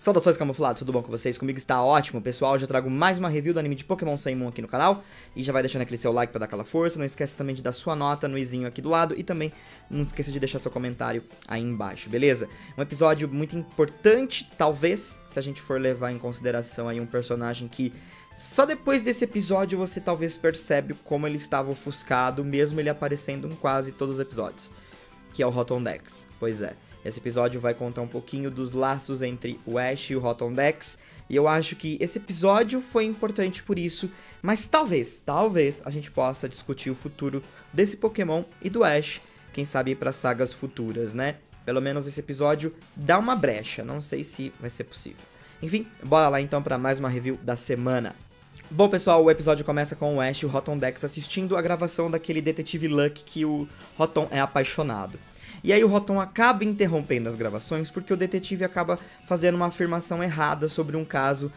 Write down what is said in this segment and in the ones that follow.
Saudações camuflados, tudo bom com vocês? Comigo está ótimo, pessoal. Já trago mais uma review do anime de Pokémon Sun e Moon aqui no canal. E já vai deixando aquele seu like pra dar aquela força. Não esquece também de dar sua nota no izinho aqui do lado. E também não esqueça de deixar seu comentário aí embaixo, beleza? Um episódio muito importante, talvez, se a gente for levar em consideração aí um personagem que só depois desse episódio você talvez percebe como ele estava ofuscado, mesmo ele aparecendo em quase todos os episódios, que é o Rotom Dex. Pois é. Esse episódio vai contar um pouquinho dos laços entre o Ash e o Rotom Dex, e eu acho que esse episódio foi importante por isso, mas talvez a gente possa discutir o futuro desse Pokémon e do Ash, quem sabe para sagas futuras, né? Pelo menos esse episódio dá uma brecha, não sei se vai ser possível. Enfim, bora lá então para mais uma review da semana. Bom, pessoal, o episódio começa com o Ash e o Rotom Dex assistindo a gravação daquele detetive Luck que o Rotom é apaixonado. E aí o Rotom acaba interrompendo as gravações porque o detetive acaba fazendo uma afirmação errada sobre um caso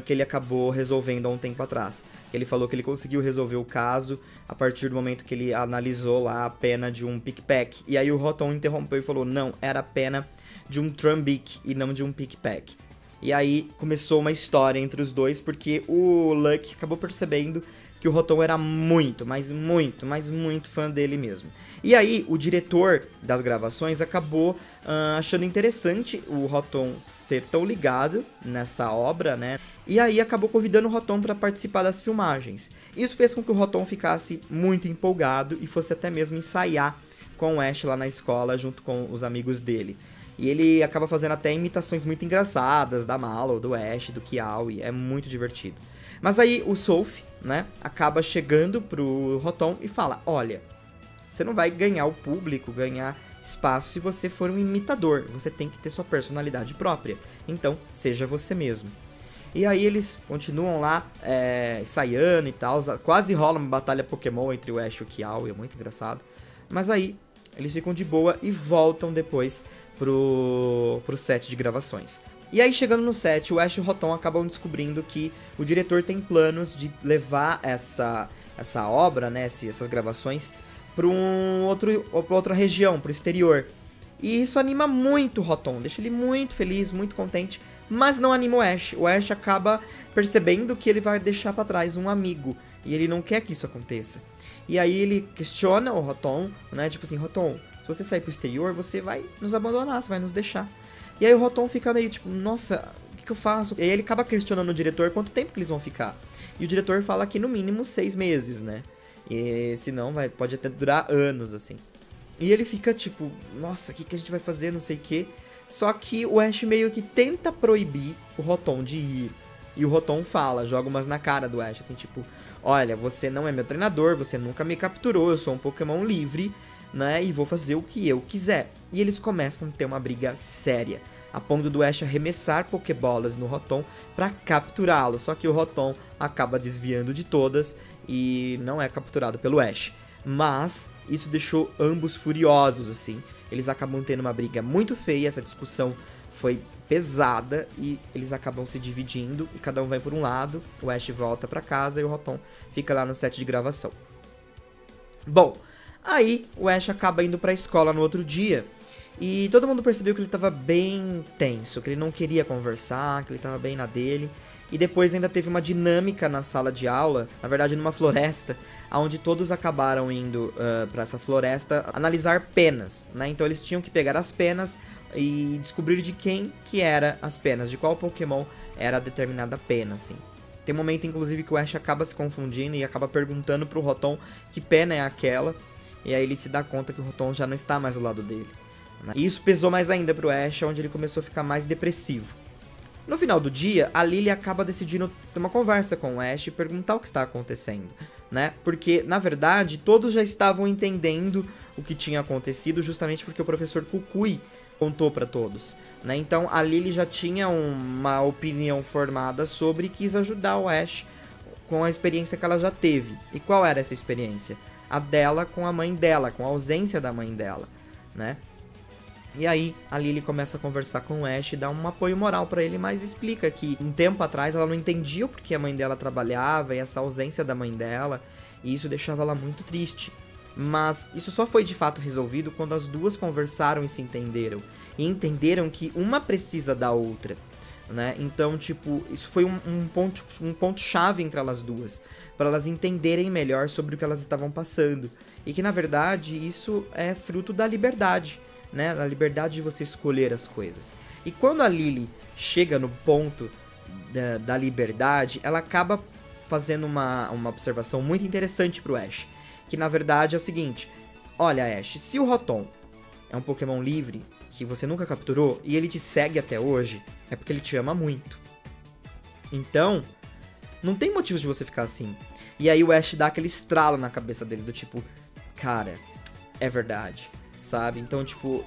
que ele acabou resolvendo há um tempo atrás. Ele falou que ele conseguiu resolver o caso a partir do momento que ele analisou lá a pena de um pickpack. E aí o Rotom interrompeu e falou, não, era a pena de um Trumbeak e não de um pickpack. E aí começou uma história entre os dois porque o Luck acabou percebendo que o Rotom era muito, mas muito fã dele mesmo. E aí, o diretor das gravações acabou achando interessante o Rotom ser tão ligado nessa obra, né? E aí acabou convidando o Rotom para participar das filmagens. Isso fez com que o Rotom ficasse muito empolgado e fosse até mesmo ensaiar com o Ash lá na escola junto com os amigos dele. E ele acaba fazendo até imitações muito engraçadas da Mallow, do Ash, do Kiawe, é muito divertido. Mas aí o Soulf, né, acaba chegando pro Rotom e fala, olha, você não vai ganhar o público, ganhar espaço se você for um imitador, você tem que ter sua personalidade própria, então seja você mesmo. E aí eles continuam lá ensaiando e tal, quase rola uma batalha Pokémon entre o Ash e o Kiawe, é muito engraçado. Mas aí eles ficam de boa e voltam depois pro set de gravações. E aí, chegando no set, o Ash e o Rotom acabam descobrindo que o diretor tem planos de levar essa obra, né, essas gravações, para outra região, para o exterior. E isso anima muito o Rotom, deixa ele muito feliz, muito contente, mas não anima o Ash. O Ash acaba percebendo que ele vai deixar para trás um amigo, e ele não quer que isso aconteça. E aí ele questiona o Rotom, né, tipo assim, Rotom, se você sair pro exterior, você vai nos abandonar, você vai nos deixar. E aí o Rotom fica meio tipo, nossa, o que eu faço? E aí ele acaba questionando o diretor quanto tempo que eles vão ficar. E o diretor fala que no mínimo 6 meses, né? E senão pode até durar anos, assim. E ele fica tipo, nossa, o que a gente vai fazer, não sei o quê. Só que o Ash meio que tenta proibir o Rotom de ir. E o Rotom fala, joga umas na cara do Ash, assim, tipo, olha, você não é meu treinador, você nunca me capturou, eu sou um Pokémon livre, né, e vou fazer o que eu quiser. E eles começam a ter uma briga séria, a ponto do Ash arremessar Pokébolas no Rotom pra capturá-lo, só que o Rotom acaba desviando de todas e não é capturado pelo Ash. Mas isso deixou ambos furiosos, assim, eles acabam tendo uma briga muito feia, essa discussão foi pesada e eles acabam se dividindo e cada um vai por um lado, o Ash volta pra casa e o Rotom fica lá no set de gravação. Bom, aí o Ash acaba indo pra escola no outro dia e todo mundo percebeu que ele tava bem tenso, que ele não queria conversar, que ele tava bem na dele. E depois ainda teve uma dinâmica na sala de aula, na verdade numa floresta, onde todos acabaram indo pra essa floresta analisar penas, né? Então eles tinham que pegar as penas e descobrir de quem que eram as penas, de qual Pokémon era determinada pena, assim. Tem um momento, inclusive, que o Ash acaba se confundindo e acaba perguntando pro Rotom que pena é aquela. E aí ele se dá conta que o Rotom já não está mais ao lado dele, né? E isso pesou mais ainda pro Ash, onde ele começou a ficar mais depressivo. No final do dia, a Lily acaba decidindo ter uma conversa com o Ash e perguntar o que está acontecendo, né? Porque, na verdade, todos já estavam entendendo o que tinha acontecido justamente porque o professor Kukui contou para todos, né? Então a Lily já tinha uma opinião formada sobre e quis ajudar o Ash com a experiência que ela já teve. E qual era essa experiência? A dela com a mãe dela, com a ausência da mãe dela, né? E aí a Lily começa a conversar com o Ash e dá um apoio moral pra ele, mas explica que um tempo atrás ela não entendia o porquê a mãe dela trabalhava e essa ausência da mãe dela, e isso deixava ela muito triste. Mas isso só foi de fato resolvido quando as duas conversaram e se entenderam. E entenderam que uma precisa da outra. né? Então, tipo, isso foi um ponto chave entre elas duas, para elas entenderem melhor sobre o que elas estavam passando. E que, na verdade, isso é fruto da liberdade, né? A liberdade de você escolher as coisas. E quando a Lily chega no ponto da liberdade, ela acaba fazendo uma observação muito interessante pro Ash. Que, na verdade, é o seguinte: olha, Ash, se o Rotom é um Pokémon livre, que você nunca capturou, e ele te segue até hoje, é porque ele te ama muito. Então, não tem motivo de você ficar assim. E aí o Ash dá aquele estralo na cabeça dele, do tipo, cara, é verdade, sabe? Então, tipo,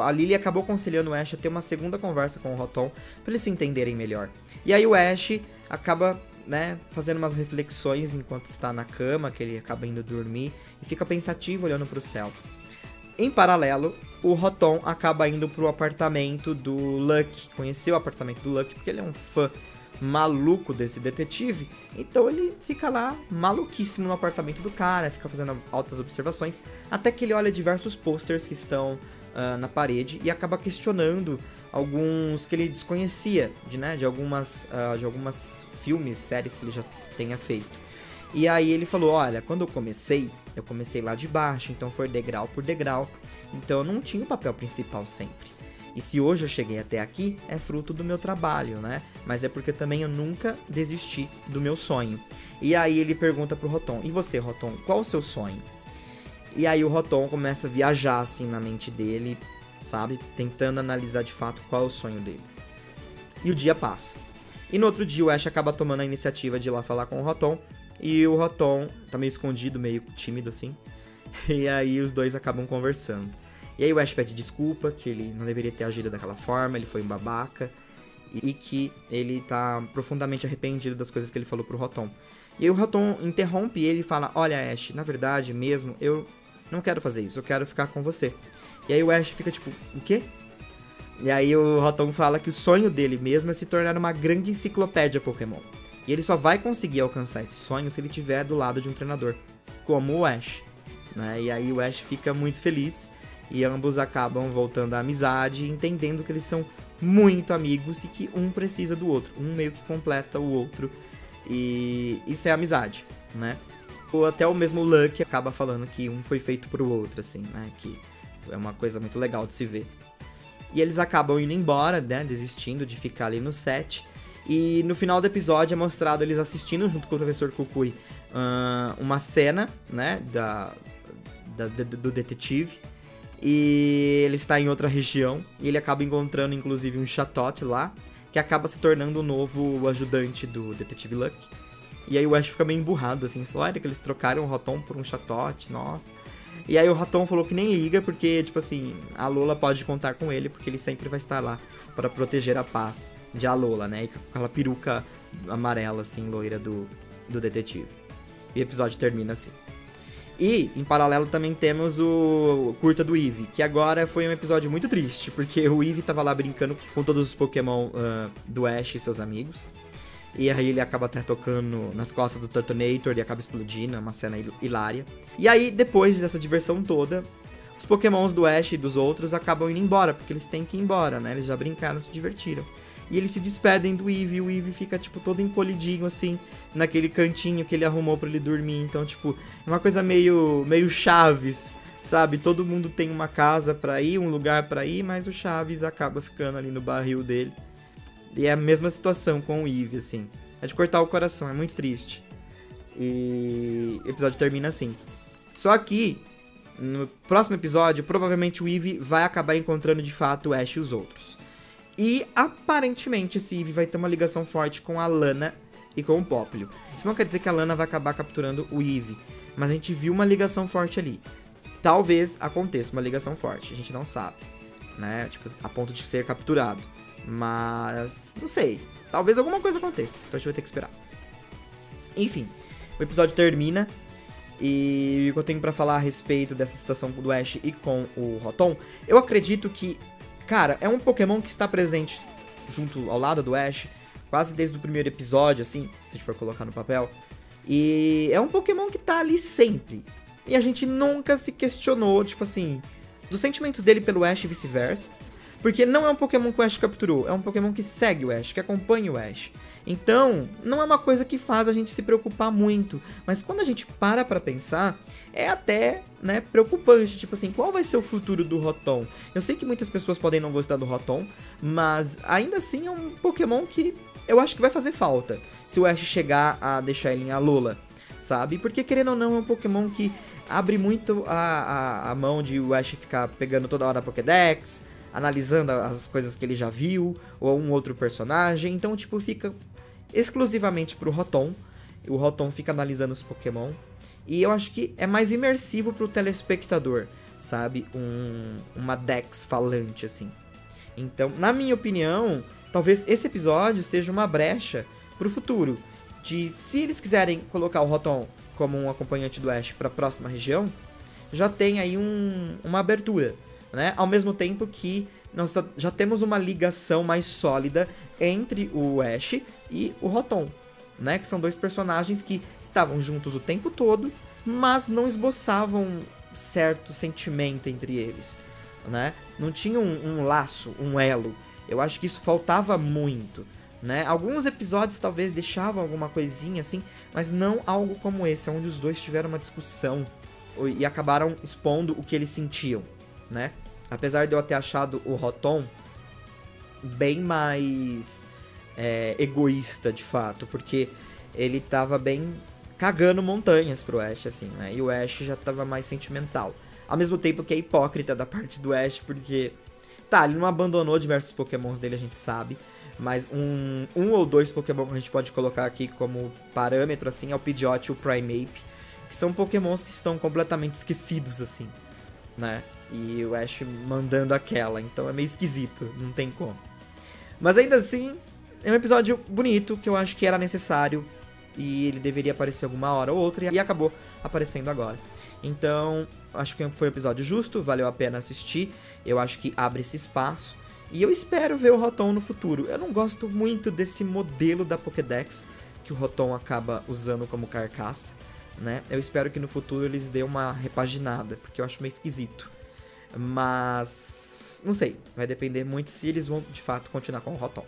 a Lily acabou aconselhando o Ash a ter uma segunda conversa com o Rotom, pra eles se entenderem melhor. E aí o Ash acaba, né, fazendo umas reflexões enquanto está na cama, que ele acaba indo dormir, e fica pensativo olhando pro céu. Em paralelo, o Rotom acaba indo pro apartamento do Lucky. Conheceu o apartamento do Lucky porque ele é um fã maluco desse detetive. Então ele fica lá maluquíssimo no apartamento do cara, fica fazendo altas observações, até que ele olha diversos posters que estão na parede e acaba questionando alguns que ele desconhecia, de algumas filmes, séries que ele já tenha feito. E aí ele falou, olha, quando eu comecei lá de baixo, então foi degrau por degrau, então eu não tinha o papel principal sempre. E se hoje eu cheguei até aqui, é fruto do meu trabalho, né? Mas é porque também eu nunca desisti do meu sonho. E aí ele pergunta pro Rotom, e você, Rotom, qual o seu sonho? E aí o Rotom começa a viajar assim na mente dele, sabe? Tentando analisar de fato qual é o sonho dele. E o dia passa. E no outro dia o Ash acaba tomando a iniciativa de ir lá falar com o Rotom. E o Rotom tá meio escondido, meio tímido assim. E aí os dois acabam conversando. E aí o Ash pede desculpa, que ele não deveria ter agido daquela forma, ele foi um babaca. E que ele tá profundamente arrependido das coisas que ele falou pro Rotom. E aí o Rotom interrompe ele e fala, olha Ash, na verdade mesmo, eu não quero fazer isso, eu quero ficar com você. E aí o Ash fica tipo, o quê? E aí o Rotom fala que o sonho dele mesmo é se tornar uma grande enciclopédia Pokémon. E ele só vai conseguir alcançar esse sonho se ele estiver do lado de um treinador, como o Ash, né? E aí o Ash fica muito feliz e ambos acabam voltando à amizade, entendendo que eles são muito amigos e que um precisa do outro, um meio que completa o outro, e isso é amizade, né? Ou até o mesmo Lucky acaba falando que um foi feito pro outro, assim, né? Que é uma coisa muito legal de se ver. E eles acabam indo embora, né? Desistindo de ficar ali no set. E no final do episódio é mostrado eles assistindo, junto com o professor Kukui, uma cena, né, do detetive. E ele está em outra região, e ele acaba encontrando, inclusive, um Chatot lá, que acaba se tornando o novo ajudante do detetive Lucky. E aí o Ash fica meio emburrado, assim, olha que eles trocaram o Rotom por um Chatot, nossa. E aí o Rotom falou que nem liga, porque, tipo assim, a Alola pode contar com ele, porque ele sempre vai estar lá para proteger a paz de Alola, né? E com aquela peruca amarela, assim, loira do detetive. E o episódio termina assim. E, em paralelo, também temos o curta do Eevee, que agora foi um episódio muito triste, porque o Eevee tava lá brincando com todos os Pokémon do Ash e seus amigos. E aí ele acaba até tocando nas costas do Turtonator e acaba explodindo, é uma cena hilária. E aí, depois dessa diversão toda, os Pokémons do Ash e dos outros acabam indo embora, porque eles têm que ir embora, né? Eles já brincaram, se divertiram. E eles se despedem do Eevee, e o Eevee fica, tipo, todo encolhidinho, assim, naquele cantinho que ele arrumou pra ele dormir. Então, tipo, é uma coisa meio Chaves, sabe? Todo mundo tem uma casa pra ir, um lugar pra ir, mas o Chaves acaba ficando ali no barril dele. E é a mesma situação com o Eevee, assim. É de cortar o coração, é muito triste. E o episódio termina assim. Só que, no próximo episódio, provavelmente o Eevee vai acabar encontrando de fato o Ash e os outros. E, aparentemente, esse Eevee vai ter uma ligação forte com a Lana e com o Popplio. Isso não quer dizer que a Lana vai acabar capturando o Eevee, mas a gente viu uma ligação forte ali. Talvez aconteça uma ligação forte, a gente não sabe, né? Tipo, a ponto de ser capturado. Mas, não sei, talvez alguma coisa aconteça, então a gente vai ter que esperar. Enfim, o episódio termina. E o que eu tenho pra falar a respeito dessa situação do Ash e com o Rotom, eu acredito que, cara, é um Pokémon que está presente junto ao lado do Ash, quase desde o primeiro episódio, assim, se a gente for colocar no papel. E é um Pokémon que tá ali sempre. E a gente nunca se questionou, tipo assim, dos sentimentos dele pelo Ash e vice-versa. Porque não é um Pokémon que o Ash capturou, é um Pokémon que segue o Ash, que acompanha o Ash. Então, não é uma coisa que faz a gente se preocupar muito. Mas quando a gente para pra pensar, é até, né, preocupante. Tipo assim, qual vai ser o futuro do Rotom? Eu sei que muitas pessoas podem não gostar do Rotom, mas ainda assim é um Pokémon que eu acho que vai fazer falta. Se o Ash chegar a deixar ele em Alola, sabe? Porque querendo ou não, é um Pokémon que abre muito a mão de o Ash ficar pegando toda hora a Pokédex, analisando as coisas que ele já viu, ou um outro personagem. Então, tipo, fica exclusivamente pro Rotom. O Rotom fica analisando os Pokémon. E eu acho que é mais imersivo pro telespectador, sabe? Uma Dex falante, assim. Então, na minha opinião, talvez esse episódio seja uma brecha pro futuro. De se eles quiserem colocar o Rotom como um acompanhante do Ash pra próxima região, já tem aí uma abertura, né? Ao mesmo tempo que nós já temos uma ligação mais sólida entre o Ash e o Rotom, né? Que são dois personagens que estavam juntos o tempo todo, mas não esboçavam certo sentimento entre eles, né? Não tinha um laço, um elo. Eu acho que isso faltava muito, né? Alguns episódios talvez deixavam alguma coisinha assim, mas não algo como esse, onde os dois tiveram uma discussão e acabaram expondo o que eles sentiam, né? Apesar de eu ter achado o Rotom bem mais egoísta, de fato, porque ele tava bem cagando montanhas pro Ash, assim, né? E o Ash já tava mais sentimental. Ao mesmo tempo que é hipócrita da parte do Ash, porque... Tá, ele não abandonou diversos Pokémons dele, a gente sabe. Mas um ou dois Pokémon que a gente pode colocar aqui como parâmetro, assim, é o Pidgeot e o Primeape. Que são Pokémons que estão completamente esquecidos, assim, né? E o Ash mandando aquela, então é meio esquisito, não tem como. Mas ainda assim, é um episódio bonito, que eu acho que era necessário. E ele deveria aparecer alguma hora ou outra, e acabou aparecendo agora. Então, acho que foi um episódio justo, valeu a pena assistir. Eu acho que abre esse espaço. E eu espero ver o Rotom no futuro. Eu não gosto muito desse modelo da Pokédex que o Rotom acaba usando como carcaça, né? Eu espero que no futuro eles dêem uma repaginada, porque eu acho meio esquisito. Mas... não sei, vai depender muito se eles vão, de fato, continuar com o Rotom.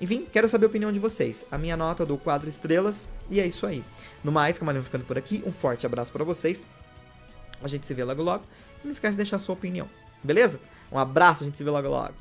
Enfim, quero saber a opinião de vocês. A minha nota eu dou 4 estrelas, e é isso aí. No mais, Camaleão ficando por aqui, um forte abraço pra vocês. A gente se vê logo logo. Não esquece de deixar a sua opinião, beleza? Um abraço, a gente se vê logo logo.